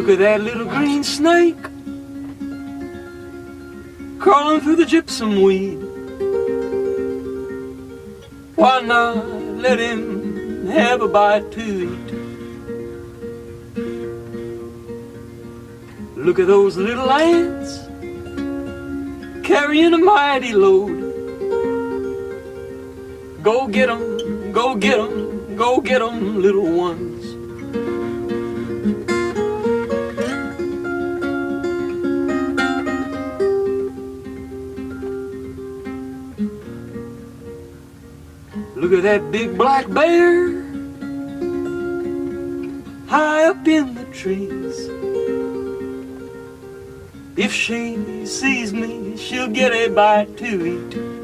Look at that little green snake crawling through the gypsum weed. Why not let him have a bite to eat? Look at those little ants carrying a mighty load. Go get 'em, go get 'em, go get 'em, little ones. Look at that big black bear high up in the trees. If she sees me, she'll get a bite to eat.